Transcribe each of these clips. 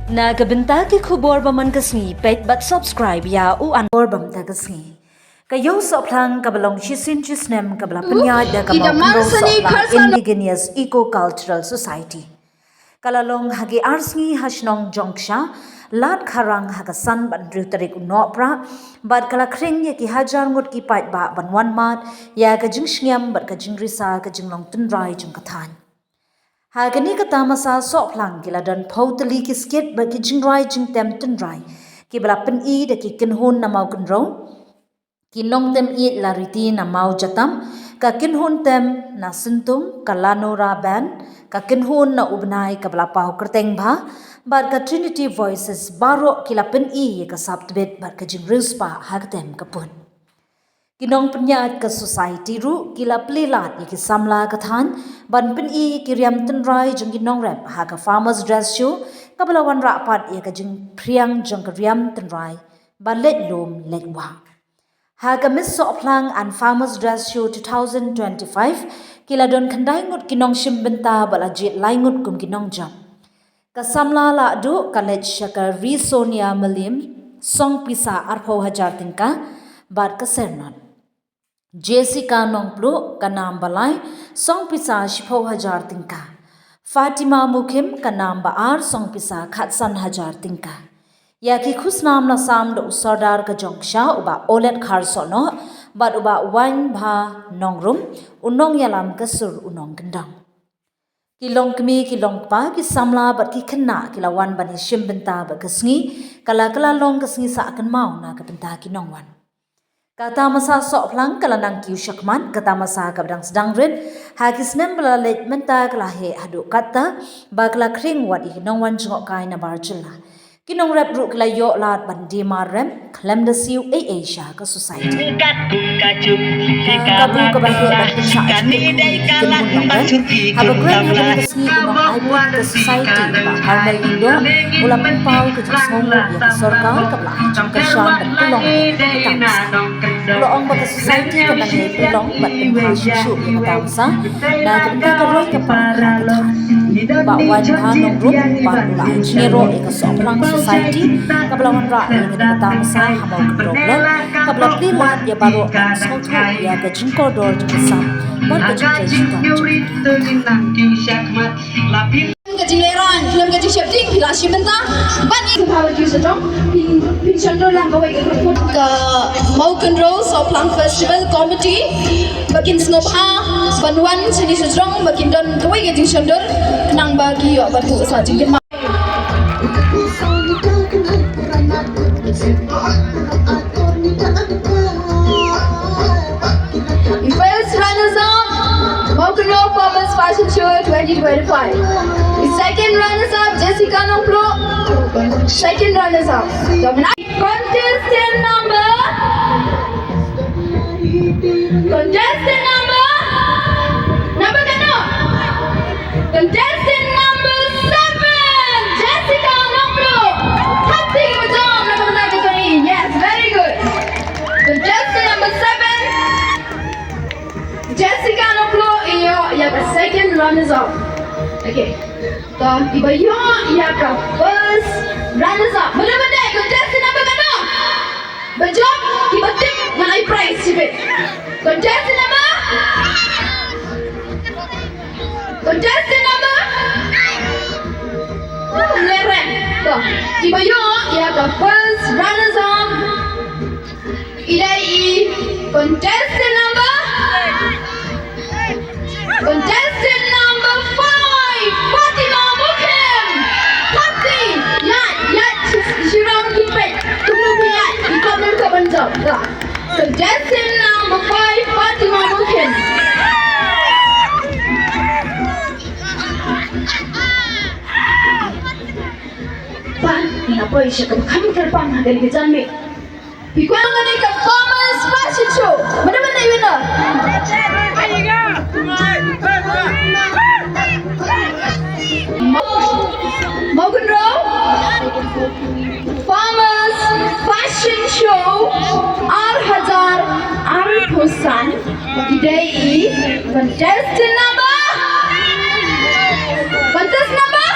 Nagabintagi kubor baman kasngi pet bat subscribe ya u an bor bam ta kasngi. Kayo soplang kabalong chisin chisnem kabla panya da kamau soplang Indigenous Eco-Cultural Society. Kalalong hagi arsngi hasnong jongsha lat kharang hagasan ban tarik unopra bad kala kring ya ki hajar ngut ki pat ba ban wan mat ya ka jing shnyam bad ka jing risa ka jing long tunrai jung kathan. Hagani kata masa soplang kila dan pautali ki skit ba ki jing rai jing tem tunrai ki bala pen I da ki kinhun na mau kunro ki nong tem I la riti na mau jatam ka kinhun tem na sintum ka lanora ban ka kinhun na ubnai ka bala pau kerteng ba bar ka Trinity Voices baro kila pen I ka sabtbet bar ka jing rispa hagtem kapun. Kinong penyaat ke society ru kila pelilat ki samla kathan ban pen I kiriam tenrai jeng kinong rap ha ka farmers dress show kabalawan rapat ka jeng priang jeng kiriam tenrai ban let lom let wa. Ha ka miss soplang and farmers dress show 2025 kila don kandai ngut kinong shimbenta bala jet laingut kum kinong jam. Kasamla la du kalet shaka Risonia Malim song pisa arpo hajar tingka bar kasernan. Jessica Nongplu kanam balai song pisa shipo hajar tingka. Fatima Mukim kanam baar song pisa khatsan hajar tingka. Yaki khusnam na sam do sardar ka jongsha uba olet khar sono bad uba wain bha nongrum unong yalam kasur unong gendang. Kilong kemi kilong pa ki samla bat ki kena kilawan bani shimbenta ba kasngi kala long kasngi sa akan mau na kapenta kinong wan. Kata masa soplang kala nang kiu syakman kata masa kabdang sedang red hakis nembla let menta kala he hadu kata ba kala kring wat kinong wan jengok kai na barjela. Kinong rap ru kala yo lat bandi marem klem da siu Asia ka society. Kabu ka bahe ban sa ni dai kala bajurki haba kren haba kasni unong aibut ka society ba harmel indo ulam pau ka jisong ya ka sarkar ka bla jang ka shan ban kulong Loong baka society ka nang kulong bat pemha shusu ya ka tamsa na ka ka roy ka pangkatan ba wan hanong rum ba la engineero ka soplang society kablawan ra ni ka tamsa hamau kontrol kabla pilat ya baro songtu ya ka jingko dor jingsa bar ka jingka Kejileran, film kejil shifting, bila shifta, bani power juice dong, pin cendol lang kau ikut put ke mau kendro soplang festival comedy, bakin snopha, banuan seni sejong, bakin don kau ikut cendol, kenang bagi yo batu sajingin ma. First runners-up, mau kendro Farmers Fashion Show 2025. Second runners-up, Jessica Nongplu. Second runners-up. Contestant number. Number kano? Contestant number 7, Jessica Nongplu. Happy betul, benar-benar betul. Yes, very good. Contestant number 7, Jessica Nongplu. Iyo, ya second runners-up. Okay. So, iba yo ya ka first runners up. Benar-benar contestant number kano? Berjom, iba tim ngalai prize sibet. Contestant number? Contestant number? Leren. So, iba yo ya ka first runners up. Idai contestant number? Contestant number 5, Fatima Mukim. Pati, ya, Shirang Kipet, Tumubiat, Ikamer Kabanjab. Contestant number 5, Fatima Mukim. Pan, kenapa isya kami terbang dari kejami? Bikuang ni ke Farmers Fashion Show. Mana-mana winner? Mogunro Farmers Fashion Show Ar Husan Today contestant number Contestant number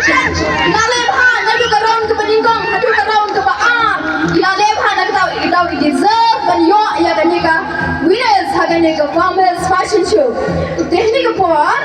Ilalim ha, nadu karon ke peningkong, hadu karon ke baan. Ilalim ha, nak tahu deserve banyo ya kanika. Winners ha kanika farmers fashion show. Teknik apa?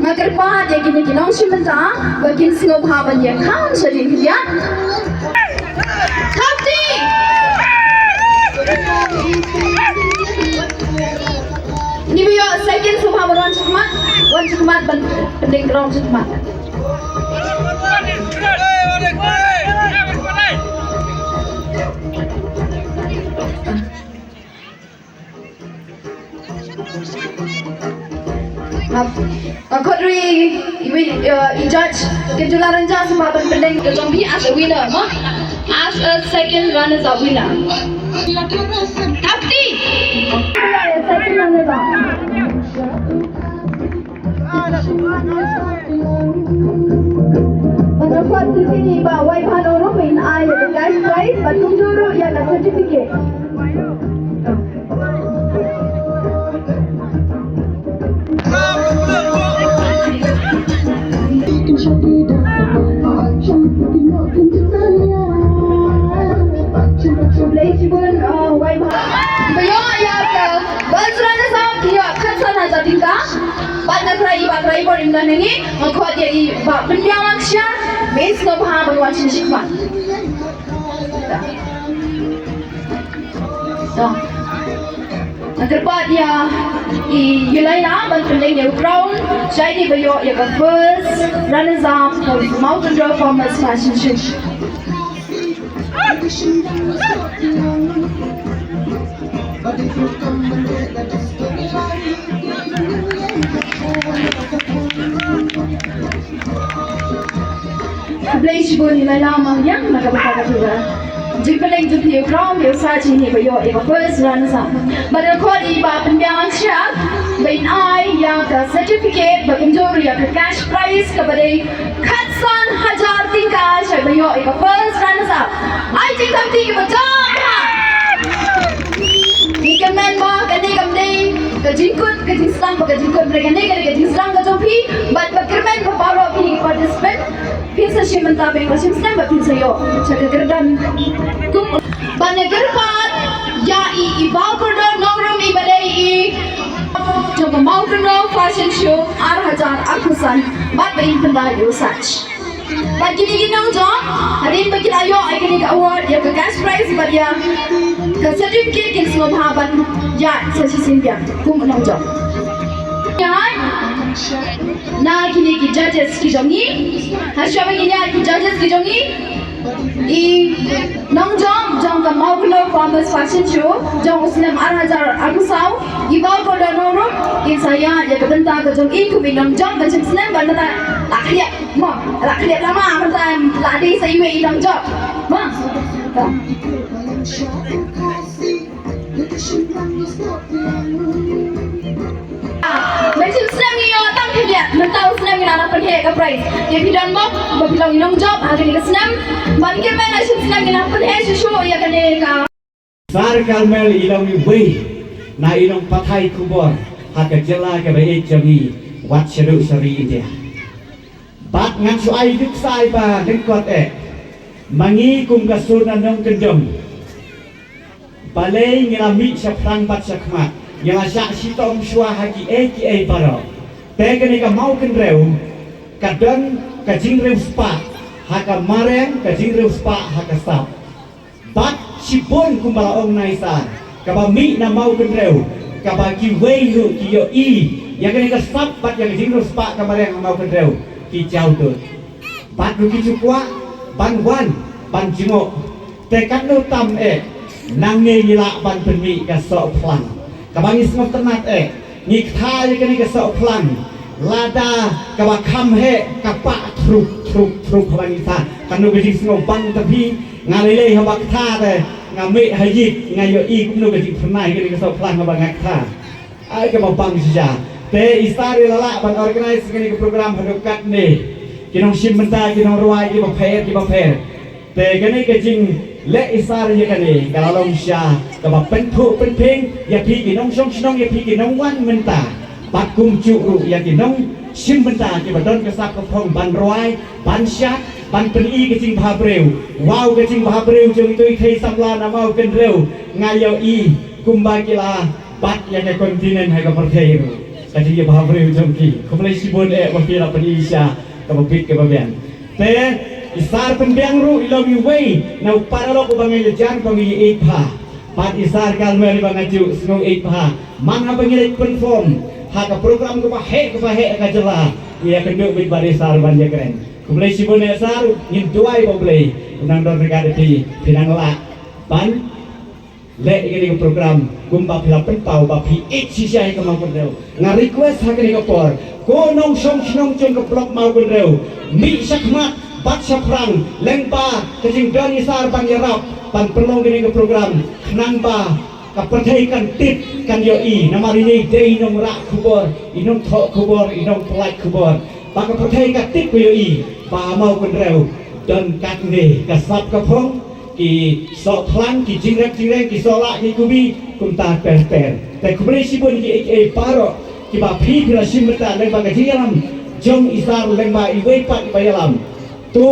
Magar pa dia kini kinong simenta, bakin singo ha banyak kan sedih dia. Kapti. Ni biar second subha baron cekmat, wan cekmat penting kerong cekmat. Kodri, judge kejuaraan jas sebab penting kejombi as a winner, as a second runner as winner. Kapti. Second runner up. Mendapat di sini bawa panoro main ayat guys guys, batung juru ya nak certificate. Pun wai bayo ya ke bazrana sam dia khatsana jadinga bana krai borim na nengi khwa dia I ba pendiamak sya mes no bha bangwa chishikma so Terpat ya Yulaina ban pending ya crown jadi bayo ya ke first runners up for mountain draw farmers fashion show. Place pun nilai lama yang nak berkata juga. Jika lagi tu dia kram dia sahaja ni bayo ego first run sam. Pada kau iba pendiang syak, bain ai yang ke certificate berkenjur yang ke cash prize kepada khatsan hajar tingkah syak bayo ego first run sam. Ai tingkah tinggi betul. Ikaman ba kani kamdei kajingkut kajingsan kajingkut regane kajingsan kajopi bat bakirman baparo pi participant pinsa shimanta be kashimsam ba pinsa yo chaka gerdan kum banagarpat ya ibau kordo nongrom ibadai jog mountain row fashion show 8000 akusan bat bain panda yo such Bagi ni nong jom, hari ini bagi ayo, ayo ni award ya ke cash prize bagi ya ke certificate yang semua bahaban ya sesi simpian, kum nong jom. Ya, na kini ki judges ki jongi, hasya bagi ni ki judges ki jongi, nong jom ke Maukuno Farmers Fashion Show, jom usnam 8000 aku saw, ibau ko dah noro, saya ya ke bentar ke jom iku binong jom macam senam bandar tak lihat. Lah kelihatan lama macam ladi saya iwe idang job. Ma. Macam senang ni orang tak lihat, mentau senang ni anak pergi ke prize. Dia bilang mau, bilang idang job, hari ni senang. Balik mana senang ni anak pergi show ya kan dia. Sar kalmel idang iwe, na idang pathai kubur, hak jela ke bayi jami, wat seru seri India. Bat ngan suai dik sai ba dik kot mangi kum kasuna nong kendom balai ngilami syafran bat syakmat yang asak sitom syua haki ki baro tegani ka mau kendreu kadon ka jingreu spa haka mareng ka jingreu spa haka sap bat sipon kum balaong naisa ka ba mi na mau kendreu ka ba ki wei lu ki yo yang kani ka sap bat yang jingreu spa ka mareng mau kendreu Kijau tu, ban rugi cukwa, ban wan, ban jengok, tekan nu tam nange gila ban penmi kasok pelan, kabangis ngop tenat ngikthai kini kasok pelan, lada kabakam kapak truk kabangisa, kanu gejing ngop ban tapi ngalilei habak tha ngame hayik ngayo nu gejing pernah kini kasok pelan kabangak tha, ay kabang saja. Te istari lala ban organize kini ke program hadukat ni kinong simenta kinong ruai ki baper te kini ke jing le istari ya kani kalong sya ka ba pentu penting ya pi kinong song ya pi kinong wan menta bakum cu ru ya kinong ชิมบรรดาที่บัดดอนกษัตริย์กระพงบันร้อยบันชักบันเป็นอีกจริงพาเร็วว้าวกจริงพาเร็วจงตุยเคยสำลานาว้าวกันเร็วไงเอาอีกุมบากีฬาบัดยังไงคอนติเนนให้กับประเทศกจริงพาเร็วจงกีเขาไม่สิบุญบางทีเราเป็นอีชากับบิดกับเบียนแต่isar penbiangru ilawi way na paralo ko bangay jan pangi 8 pa pat isar kalmeri bangaju snow 8 pa mana bangilit perform haka program ko pa he ka jela iya kenduk bit barisar banja keren kumlei sibone sar ngin tuai boblei unang don regade ti pinang la ban le ini ko program gumba pila penpau ba pi 8 sisai ka mau kendeu nga request haka ni ko por ko nong song chnong chon ko blok mau kendeu mi sakmat bat saprang lengba kejing doni sar ban yarap ban perlong gini ke program nang ba ka perthai kan tit kan yo i namari ni dei nong rak kubor inong tho kubor inong pelak kubor ba ka perthai ka tit ko yo i ba mau kan reu don kat ni ka sap ka phong ki so thlang ki jingrek ki sola ki kubi kum ta per te kubri sibun ki paro ki ba phi pira simta lengba ka jingalam jong isar lengba iwe pat bayalam tu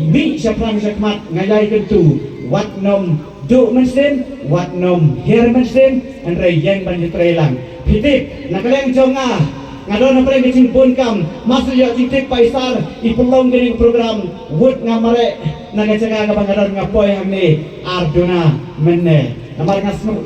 mi saprang sakmat ngajai kentu wat nom du mensen wat nom her mensen an rei yang ban trelang pitip nakaleng jonga ngadon apre ngicing pun kam masu yo titip paisar ipulong gini program wut ngamare nagajaga ka bangadon ngapoy hamni arduna menne namar ngasnu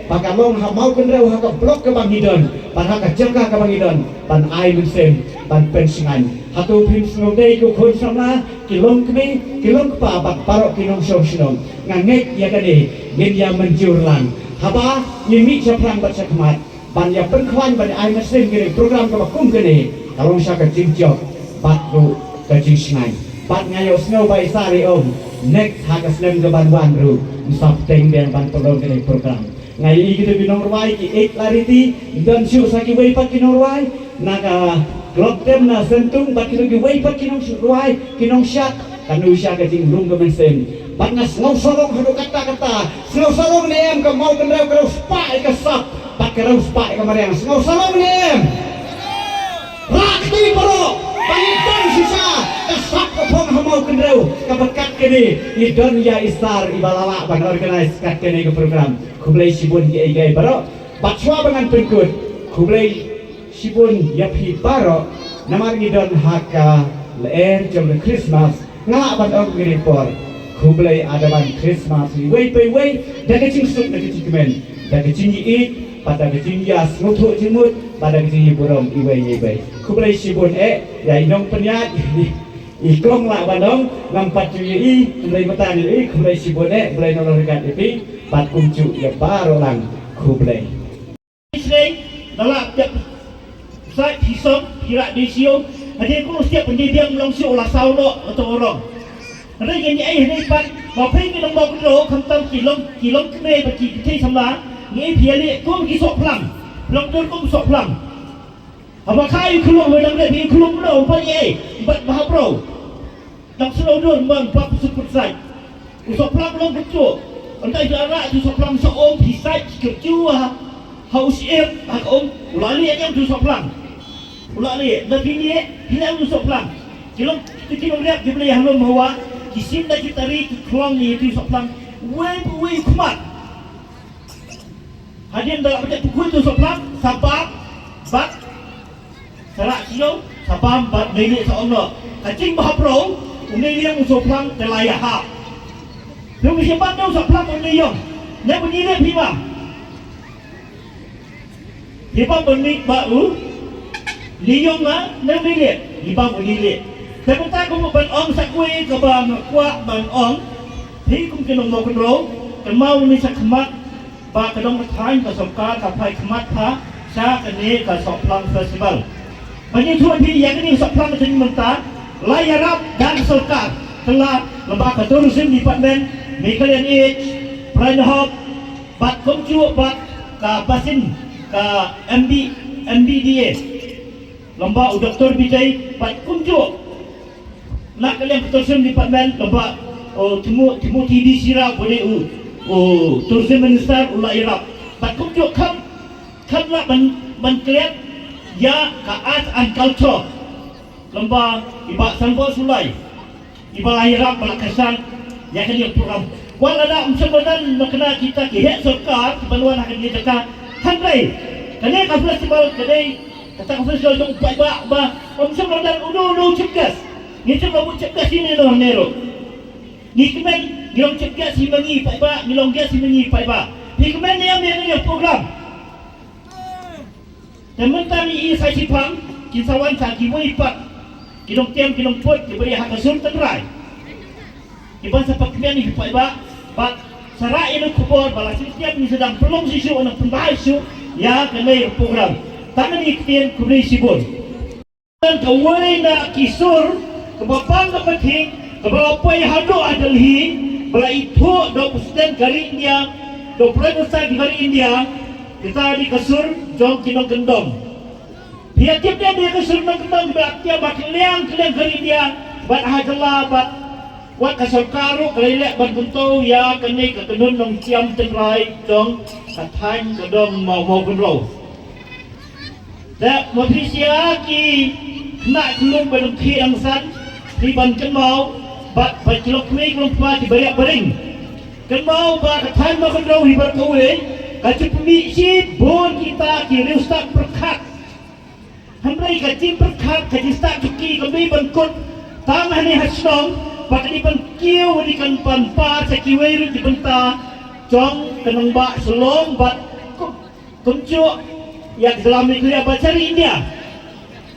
pakalong ha mau kenreu ha ka blok ka bangidon pan ha ka jaga ka bangidon pan ai mensen pan pensingan hatu pim snodei ko khon sama kilong pa bak parok kinong song ngangek ya kane ngin ya menjurlang haba nyimi saprang bat sakmat ban ya penkhwan ban ai mesin gini program ka bakum kene kalong sa ka jingjok bat ru ka jingsingan bat ngayo snow bai sari om nek ha ka snem ka ban wan ru sap teng ben ban tolong kene program ngai i gitu binong ruai ki ek lariti dan siu saki wei pat kinong ruai naga Glok tem na sentung bat kinong wei pat kinong ruai kinong syak kanu syak ka jing lung ka mensen bat na ngau sorong hadu kata ngau sorong ni em ka mau kendau ka spai ka sap bat ka spai ka mariang ngau sorong ni em rakti paro pangitong sisa ka sap ka pong mau kendau ka bekat kini i don ya isar ibalala ban organize kat kini ka program kublai sibun ki ai paro bat swa bangan penkut kublai sibun ya pi paro namar ngidon haka leer jom Christmas nga ban og report kublai ada ban Christmas wei da kecing sup da kecing kemen da kecing i pada kecing yas ngutu jimut pada kecing burong iwei kublai sibun ya inong penyat ikong la banong ngampat ju i kublai matan i kublai sibun kublai nolong rekat ipi pat kumcu ya baro lang kublai Israel dalam sai pisong kira desio ada ko setiap pendidikan langsung olah sauno atau orang ada yang ni ni pat ma phei ni long bok ro kham tam kilong kme ba ki thei samla ngi phiali ko ki sok plang long don ko sok plang apa khai khulung we dang de bi khulung ro pa ye bat ma pro dang slow don mang pa pusut sai sok plang long betu antai jara tu sok plang sok om di sai ke jua haus em ak om ulali yang tu sok plang ulali da bini hilang tu sok plang kilong lihat di beli halom bahwa kisim dah kita tarik keluang ni itu sok plang wei kumat hadian dalam macam pukul tu sok plang sabab bat sarak siyo sabam bat nenek seono kacing bahapro unai yang sok plang telayah ha lu mesti pandau sok plang unai yang nak bunyi dia pima benik bau liyong na nak milik ibang bunyiแต่ผมตาก็มาบันอองสักเวกับบางกว่าบางอองที่คุณกินนมกันโรแต่เมาในสักขมัดบากระดองกระทายกับสมการกับไผ่ขมัดพระชากันนี้กับสอบพลังเฟสติวัลวันนี้ทุกที่อย่างนี้สอบพลังถึงมันตาไล่รับด้านสงการตลาดลำบากกับตัวรุ่งดีพาร์ตเมนต์มีคะแนนเอชพรายน์ฮอปบัตรคมจูบัตรกับบัสินกับMBDAลำบากอุดรบิจัยบัตรคมจูnak kalian tourism department lomba temu TD sira boleh tourism minister ulah irap bat kum jo kam la ban kalian ya ke art and culture lomba iba sanbo sulai iba lahiran balakasan ya kan dia program wala na umsabanan makna kita ki hek sarkar baluan akan dia kata handai kane ka festival kane kata festival dong ba umsabanan uno cegas ni cegas cegas ini no nero ni kemen gilong cegas si mangi ba gilong gas si mangi ba ni kemen ni ambil ni program teman-teman ini saya sipang kisawan sagi wipak kinong tiam kinong put diberi hak asur tenrai iban sa pagkemian ni ba sarai ng kubor bala setiap ni sedang pelong sisu ng pembahas ya kanay program tangan iktien kubri sibon dan kawai na kisur kebapang kapating kebalapay hado adalhi bala itu do presiden dari India do presiden dari India kita di kasur jong kinong gendong dia tiap-tiap dia kasur ng gendong tiap bakliang dari India bat hajalla bat wat kasarkaro kalilek bantuntau ya kani katunun ng tiam tenrai jong katang kadong mau kenro da matrisia ki nak kulung banung ki ang san di ban kenmau bat kilok mi kulung pa di bariak baring kenmau ba katang mau kenro hibar kawe kacupumi si bon kita ki riustak perkat hamrai kacim perkat kajistak cuki kami bangkut tamah ni hasnong Pakai pan kiu di kan pan pa sa kiway di benta jong kanang ba selong bat kumcu ya Islamic liya ba cari India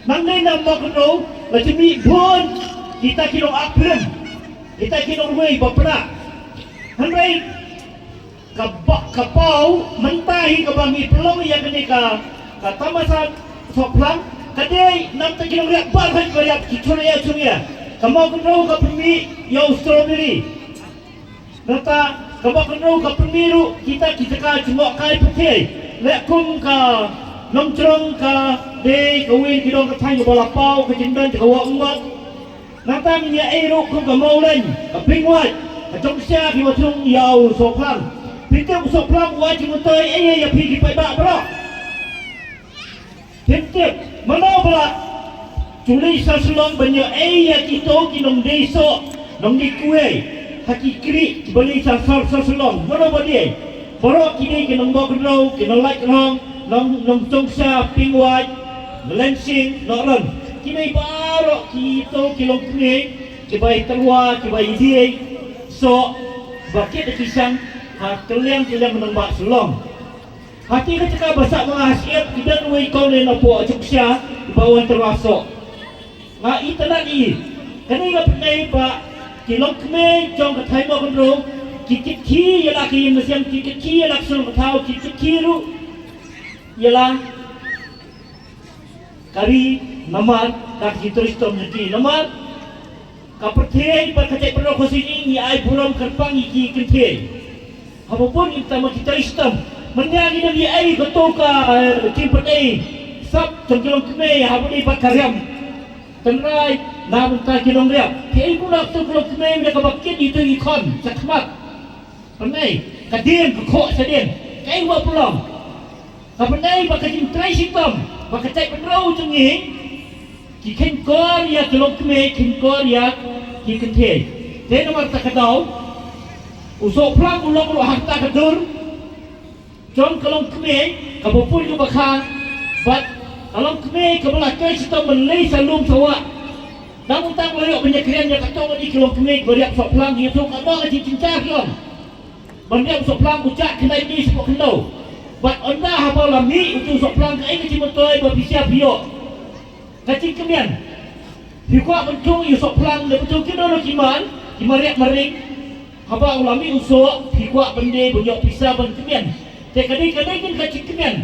nangnay na mo kuno lajumi bon kita kinong apren kita kinong way bapra hanray kapau mentahi kabangi pelong ya kani ka katamasan soplang kadai nam ta kinong liya bar han bariap kichuraya chumia kamu kenal ke pemi yang strawberry nata kamu kenal ke pemiru kita ka cuma kai putih lekum ka nongtrong ka de kawin kidong ka tang balapau ka jindan ka wangwat nata minya ero kum ka maulen ka pingwat ka jongsia ki watung yau soplang pintu soplang wajib mutai ya pi ki pai ba bro tip mana bala Tulay sa sulong banyo ya kito kinong deso nong di kuwe hakikri bali sa sulong mono ba di poro kini kinong bogro kinong like nong tongsa pingwat lensing noron kini baro kito kilong kuwe kibay talwa kibay di so bakit kisang tulyang nong ba sulong hati ketika basak mga hasyat kidan way ko na po achuk siya ibawan terwasok nga itanan i kanina pinay pa kilok me jong katay mo kondro kikiki yala ki masyam kikiki yala sul katao kikikiru yala kari namar dak hitoristom niti namar kaperthe pa kacay pero kosini ni ay buram karpang iki kente apapun kita makitaristom menyagi na ni ay gotoka kimpat ay sab jong kilok me habuni pa karyam tenrai namun tak kinong dia kaya mo na ito kulog kumain na kabakit ito ikon sa kamat panay kadin kakok sa din kaya mo pulang kapanay makajim trisitom makacay panraw itong ihing kikinkor ya kulog kumain kinkor ya kikintay kaya naman takadaw usok pulang ulong ulo hakta kadur jom kulog kumain kabupul ko bakang but alam kami kebelah kita melay salum sawa. Namun tak boleh penyekrian yang kata di kilom kami beriak sok pelang itu kada aji cincar kilom. Beriak sok pelang ucap kena ini sepok kendo. Bat anda apa lami untuk sok pelang kai kecil betul berpisah bio. Kacing kemian. Hikuak bencung yu sok pelang betul kena nak kimariak mering. Apa ulami usuk hikuak bende banyak pisah ben kemian. Kadai-kadai kan kacing kemian.